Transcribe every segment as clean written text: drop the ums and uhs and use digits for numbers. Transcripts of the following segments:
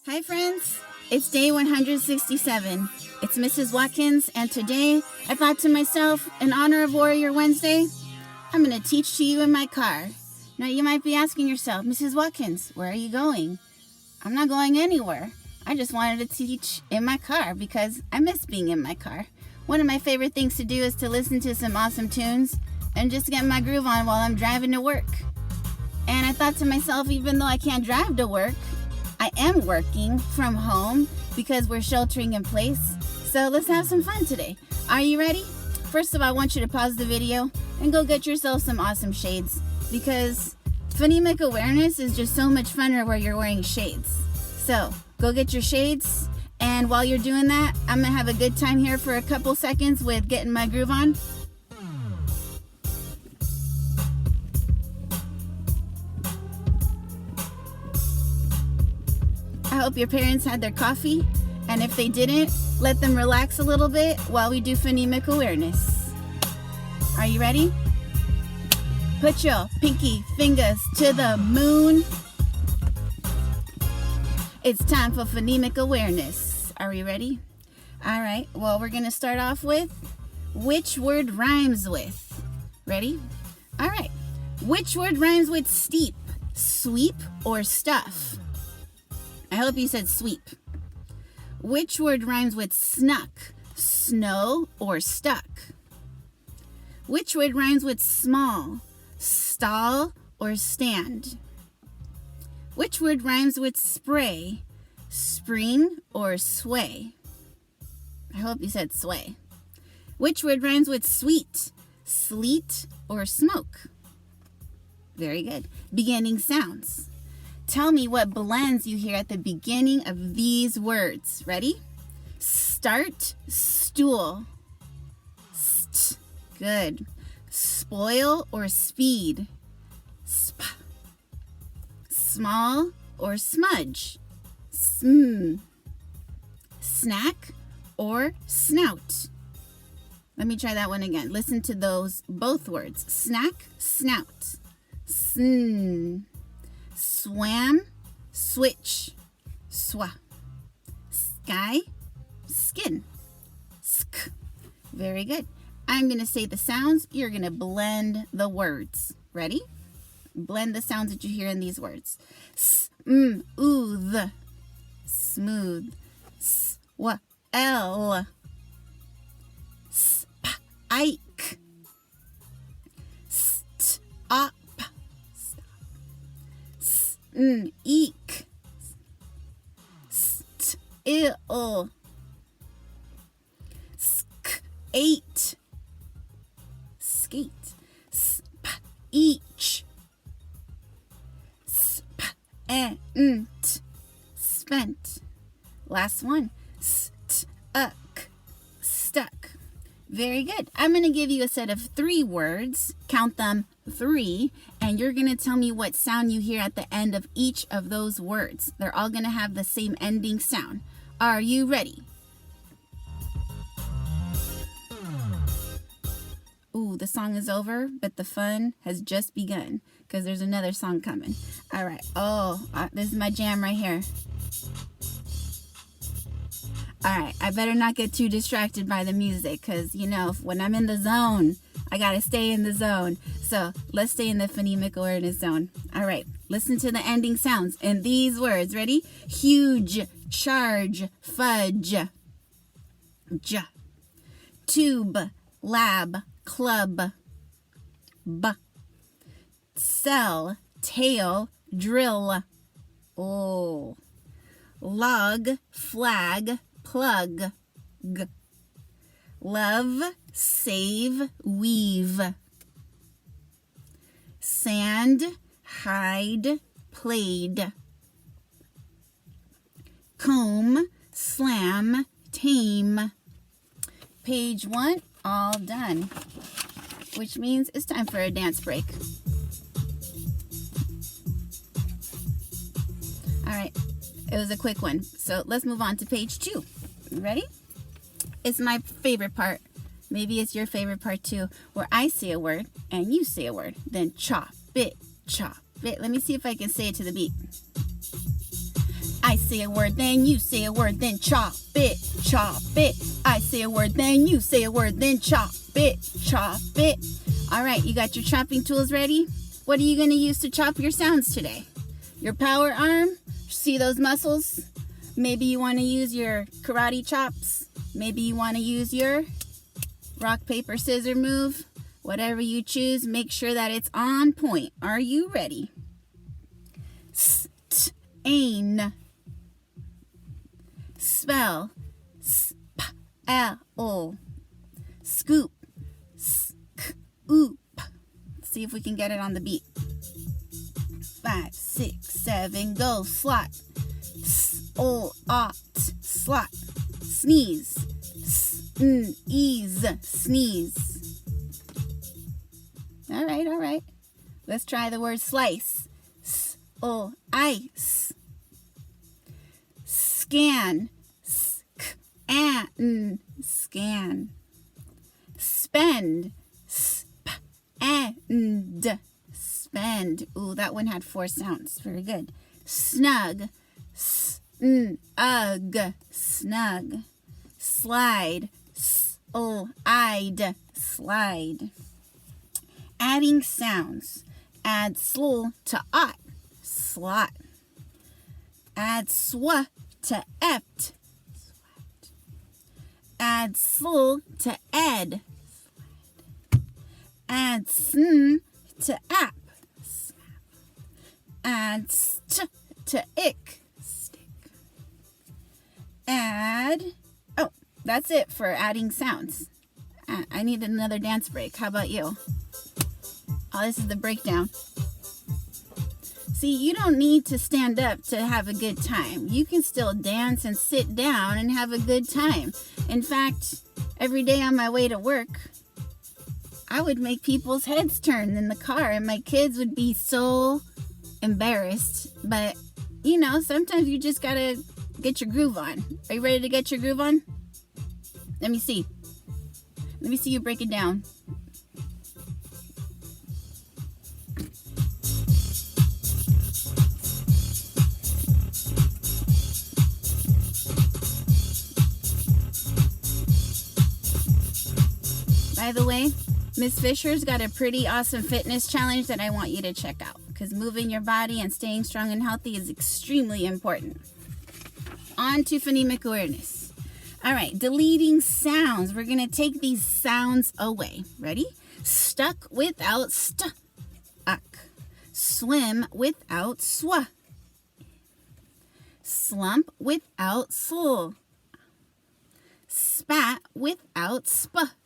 Hi friends, it's day 167. It's Mrs. Watkins, and today I thought to myself, in honor of Warrior Wednesday, I'm going to teach to you in my car. Now you might be asking yourself, Mrs. Watkins, where are you going? I'm not going anywhere. I just wanted to teach in my car because I miss being in my car. One of my favorite things to do is to listen to some awesome tunes and just get my groove on while I'm driving to work. And I thought to myself, even though I can't drive to work, I am working from home because we're sheltering in place. So let's have some fun today. Are you ready? First of all, I want you to pause the video and go get yourself some awesome shades, because phonemic awareness is just so much funner where you're wearing shades. So go get your shades, and while you're doing that, I'm gonna have a good time here for a couple seconds with getting my groove on. I hope your parents had their coffee, and if they didn't, let them relax a little bit while we do phonemic awareness. Are you ready? Put your pinky fingers to the moon. It's time for phonemic awareness. Are we ready? All right, well, we're gonna start off with which word rhymes with. Ready? All right, which word rhymes with steep, sweep, or stuff? I hope you said sweep. Which word rhymes with snuck, snow, or stuck? Which word rhymes with small, stall, or stand? Which word rhymes with spray, spring, or sway? I hope you said sway. Which word rhymes with sweet, sleet, or smoke? Very good. Beginning sounds. Tell me what blends you hear at the beginning of these words. Ready? Start, stool. St. Good. Spoil or speed. Sp. Small or smudge. Sm. Snack or snout. Let me try that one again. Listen to those both words. Snack, snout. Sn. Swam, switch, swa. Sky, skin, sk. Very good. I'm going to say the sounds. You're going to blend the words. Ready? Blend the sounds that you hear in these words. Smooth, smooth. Swell, spike, stop. Eek, still, skate, skate, each, spent, spent. Last one, stuck, stuck. Very good. I'm going to give you a set of 3 words. Count them 3, and you're going to tell me what sound you hear at the end of each of those words. They're all going to have the same ending sound. Are you ready? Ooh, the song is over, but the fun has just begun because there's another song coming. All right. Oh, this is my jam right here. All right, I better not get too distracted by the music because, you know, when I'm in the zone, I got to stay in the zone. So let's stay in the phonemic awareness zone. All right, listen to the ending sounds in these words. Ready? Huge, charge, fudge. J. Tube, lab, club. B. Cell, tail, drill. Oh. Log, flag, plug. G. Love, save, weave. Sand, hide, played. Comb, slam, tame. Page 1, all done. Which means it's time for a dance break. All right. It was a quick one. So let's move on to page 2. Ready? It's my favorite part. Maybe it's your favorite part too, where I say a word and you say a word. Then chop it, chop it. Let me see if I can say it to the beat. I say a word, then you say a word, then chop it, chop it. I say a word, then you say a word, then chop it, chop it. All right, you got your chopping tools ready? What are you going to use to chop your sounds today? Your power arm? See those muscles? Maybe you want to use your karate chops. Maybe you want to use your rock, paper, scissors move. Whatever you choose, make sure that it's on point. Are you ready? Stain. Spell. S-p-l-o. Scoop. Sk-oop. See if we can get it on the beat. 5, 6, 7, go. Slot. S-o-ot. Slot. Sneeze. S-n-ease. Sneeze. All right. Let's try the word slice. S-o-ice. Scan. S-k-an. Scan. Spend. S-p-and. Spend. Ooh, that one had 4 sounds. Very good. Snug. S-n-ug. Snug. Slide. S-o-ide. Slide. Adding sounds. Add sl to ot. Slot. Add sw to ept. Add sl to ed. Add sn to app. Add st to ick. Stick. Add. Oh, that's it for adding sounds. I need another dance break. How about you? Oh, this is the breakdown. See, you don't need to stand up to have a good time. You can still dance and sit down and have a good time. In fact, every day on my way to work, I would make people's heads turn in the car, and my kids would be so embarrassed. But, you know, sometimes you just gotta get your groove on. Are you ready to get your groove on? Let me see. Let me see you break it down. By the way, Miss Fisher's got a pretty awesome fitness challenge that I want you to check out, because moving your body and staying strong and healthy is extremely important. On to phonemic awareness. All right, deleting sounds. We're going to take these sounds away. Ready? Stuck without stuck. Swim without swa. Slump without sl. Spat without sp.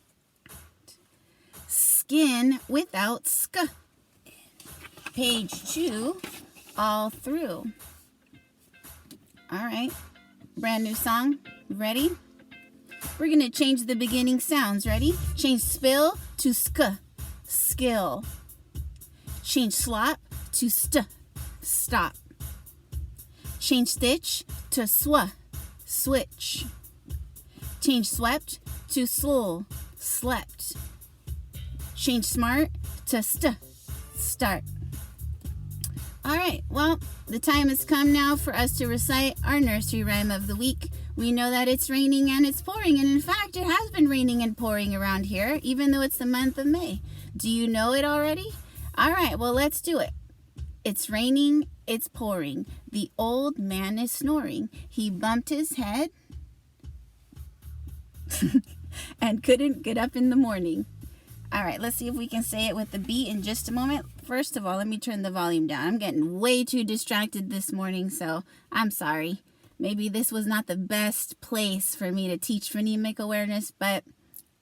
Skin without sk. Page 2, all through. All right, brand new song. Ready? We're going to change the beginning sounds. Ready? Change spill to sk. Skill. Change slop to st. Stop. Change stitch to swa. Switch. Change swept to sl. Slept. Change smart to st. Start. All right, well, the time has come now for us to recite our nursery rhyme of the week. We know that it's raining and it's pouring, and in fact, it has been raining and pouring around here, even though it's the month of May. Do you know it already? All right, well, let's do it. It's raining, it's pouring. The old man is snoring. He bumped his head and couldn't get up in the morning. All right, let's see if we can say it with the beat in just a moment. First of all, let me turn the volume down. I'm getting way too distracted this morning, so I'm sorry. Maybe this was not the best place for me to teach phonemic awareness, but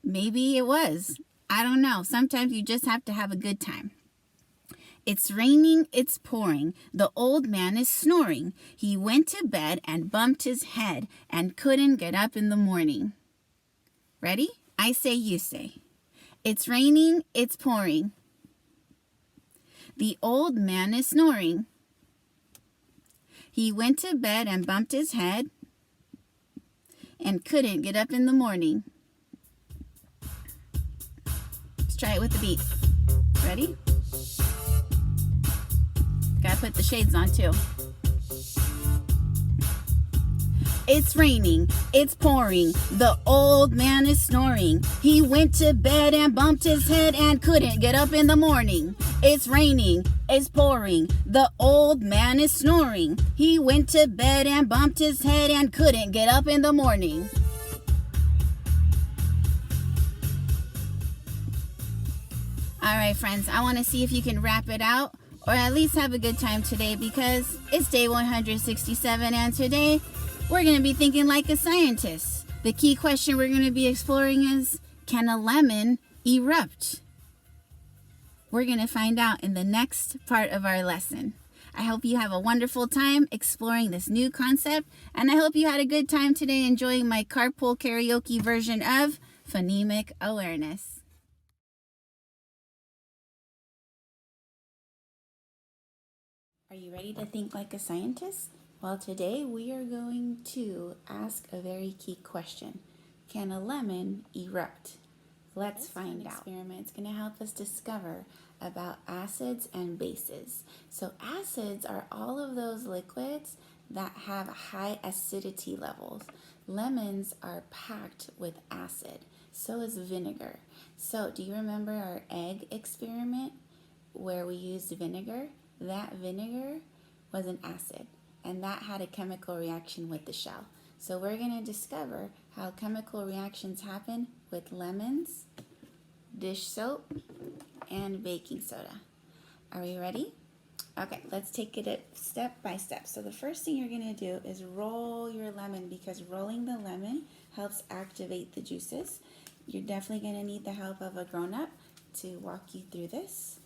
maybe it was. I don't know. Sometimes you just have to have a good time. It's raining, it's pouring. The old man is snoring. He went to bed and bumped his head and couldn't get up in the morning. Ready? I say, you say. It's raining, it's pouring. The old man is snoring. He went to bed and bumped his head and couldn't get up in the morning. Let's try it with the beat. Ready? Gotta put the shades on too. It's raining, it's pouring, the old man is snoring. He went to bed and bumped his head and couldn't get up in the morning. It's raining, it's pouring, the old man is snoring. He went to bed and bumped his head and couldn't get up in the morning. All right, friends, I want to see if you can wrap it out or at least have a good time today because it's day 167 and today we're going to be thinking like a scientist. The key question we're going to be exploring is, can a lemon erupt? We're going to find out in the next part of our lesson. I hope you have a wonderful time exploring this new concept, and I hope you had a good time today enjoying my carpool karaoke version of phonemic awareness. Are you ready to think like a scientist? Well, today we are going to ask a very key question. Can a lemon erupt? Let's find out. This experiment is going to help us discover about acids and bases. So acids are all of those liquids that have high acidity levels. Lemons are packed with acid. So is vinegar. So do you remember our egg experiment where we used vinegar? That vinegar was an acid, and that had a chemical reaction with the shell. So we're going to discover how chemical reactions happen with lemons, dish soap, and baking soda. Are we ready? Okay, let's take it step by step. So the first thing you're going to do is roll your lemon because rolling the lemon helps activate the juices. You're definitely going to need the help of a grown-up to walk you through this.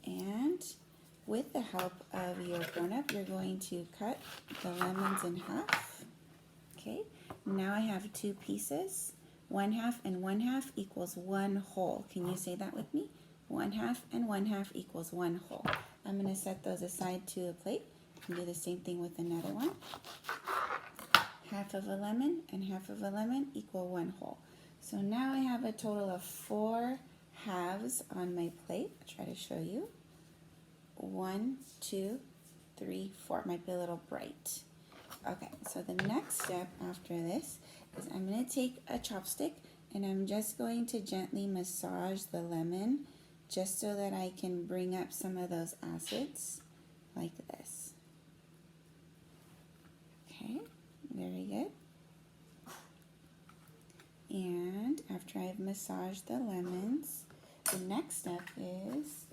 And with the help of your grown-up, you're going to cut the lemons in half. Okay, now I have two pieces. 1/2 and 1/2 equals 1 whole. Can you say that with me? 1/2 and 1/2 equals 1 whole. I'm going to set those aside to a plate and do the same thing with another one. 1/2 of a lemon and 1/2 of a lemon equal 1 whole. So now I have a total of 4 halves on my plate. I'll try to show you. 1, 2, 3, 4. Might be a little bright. Okay, so the next step after this is I'm going to take a chopstick and I'm just going to gently massage the lemon just so that I can bring up some of those acids like this. Okay, very good. And after I've massaged the lemons, the next step is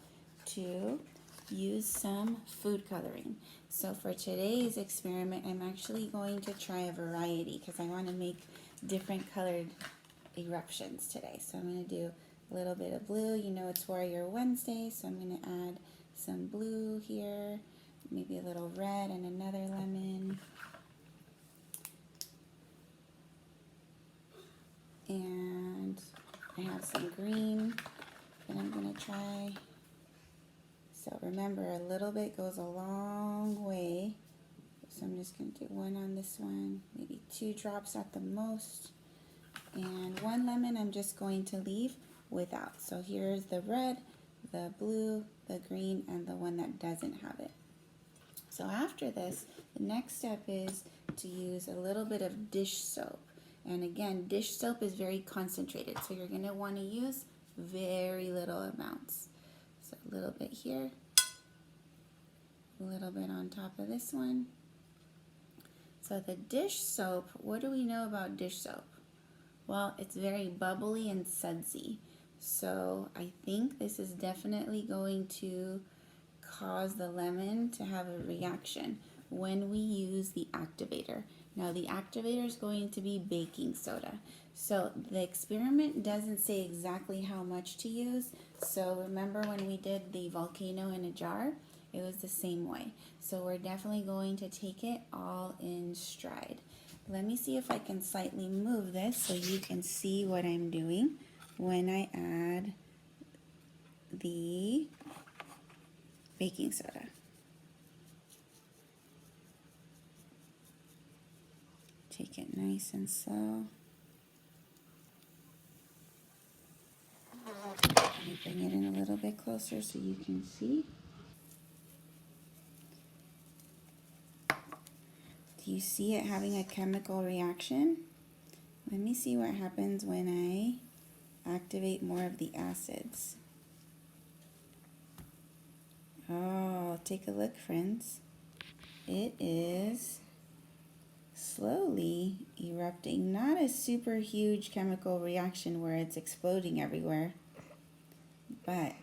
to use some food coloring. So for today's experiment, I'm actually going to try a variety because I want to make different colored eruptions today. So I'm going to do a little bit of blue. You know it's Warrior Wednesday, so I'm going to add some blue here, maybe a little red and another lemon. And I have some green that I'm going to try. So remember, a little bit goes a long way. So I'm just going to do one on this one, maybe 2 drops at the most. And 1 lemon I'm just going to leave without. So here's the red, the blue, the green, and the one that doesn't have it. So after this, the next step is to use a little bit of dish soap. And again, dish soap is very concentrated, so you're going to want to use very little amounts. So a little bit here, a little bit on top of this one. So the dish soap, what do we know about dish soap? Well, it's very bubbly and sudsy. So I think this is definitely going to cause the lemon to have a reaction when we use the activator. Now the activator is going to be baking soda. So the experiment doesn't say exactly how much to use. So remember when we did the volcano in a jar? It was the same way. So we're definitely going to take it all in stride. Let me see if I can slightly move this so you can see what I'm doing when I add the baking soda. Take it nice and slow. Let me bring it in a little bit closer so you can see. Do you see it having a chemical reaction? Let me see what happens when I activate more of the acids. Oh, take a look, friends. It is slowly erupting. Not a super huge chemical reaction where it's exploding everywhere, but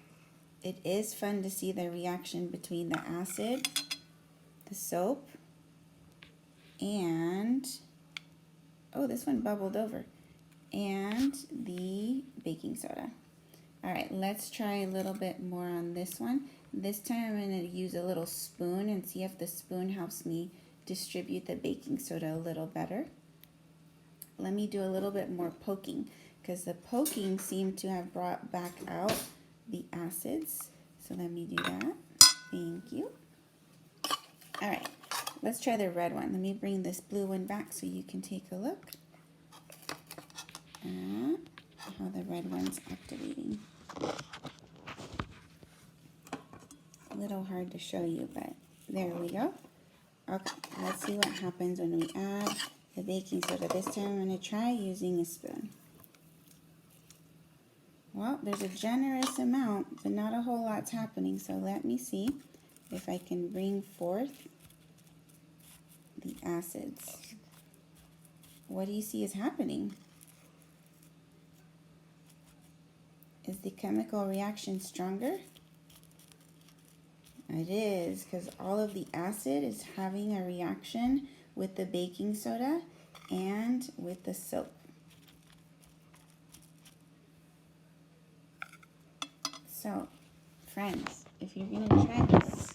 it is fun to see the reaction between the acid, the soap, and, oh, this one bubbled over, and the baking soda. All right, let's try a little bit more on this one. This time I'm going to use a little spoon and see if the spoon helps me distribute the baking soda a little better. Let me do a little bit more poking because the poking seemed to have brought back out the acids. So let me do that. Thank you. All right, let's try the red one. Let me bring this blue one back so you can take a look at how the red one's activating. A little hard to show you, but there we go. Okay, let's see what happens when we add the baking soda. This time I'm going to try using a spoon. Well, there's a generous amount, but not a whole lot's happening. So let me see if I can bring forth the acids. What do you see is happening? Is the chemical reaction stronger? It is, because all of the acid is having a reaction with the baking soda and with the soap. So, friends, if you're going to try this,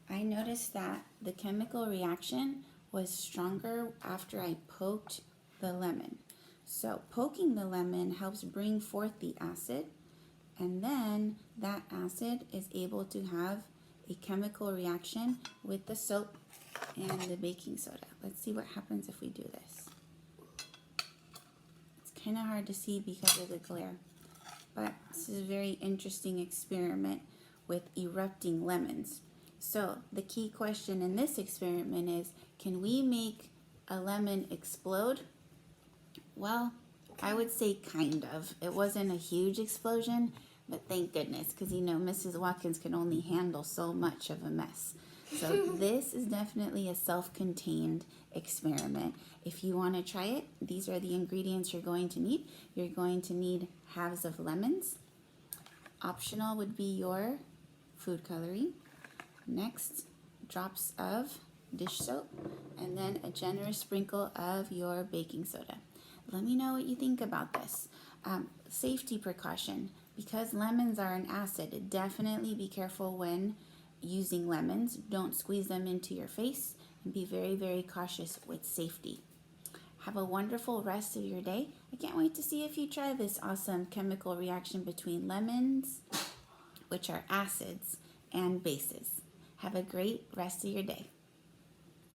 I noticed that the chemical reaction was stronger after I poked the lemon. So, poking the lemon helps bring forth the acid, and then that acid is able to have a chemical reaction with the soap and the baking soda. Let's see what happens if we do this. It's kind of hard to see because of the glare, but this is a very interesting experiment with erupting lemons. So the key question in this experiment is, can we make a lemon explode? Well, I would say kind of. It wasn't a huge explosion, but thank goodness, because you know Mrs. Watkins can only handle so much of a mess. So this is definitely a self-contained experiment. If you want to try it, these are the ingredients you're going to need. You're going to need halves of lemons. Optional would be your food coloring. Next, drops of dish soap, and then a generous sprinkle of your baking soda. Let me know what you think about this. Safety precaution. Because lemons are an acid, definitely be careful when using lemons. Don't squeeze them into your face, and be very, very cautious with safety. Have a wonderful rest of your day. I can't wait to see if you try this awesome chemical reaction between lemons, which are acids, and bases. Have a great rest of your day.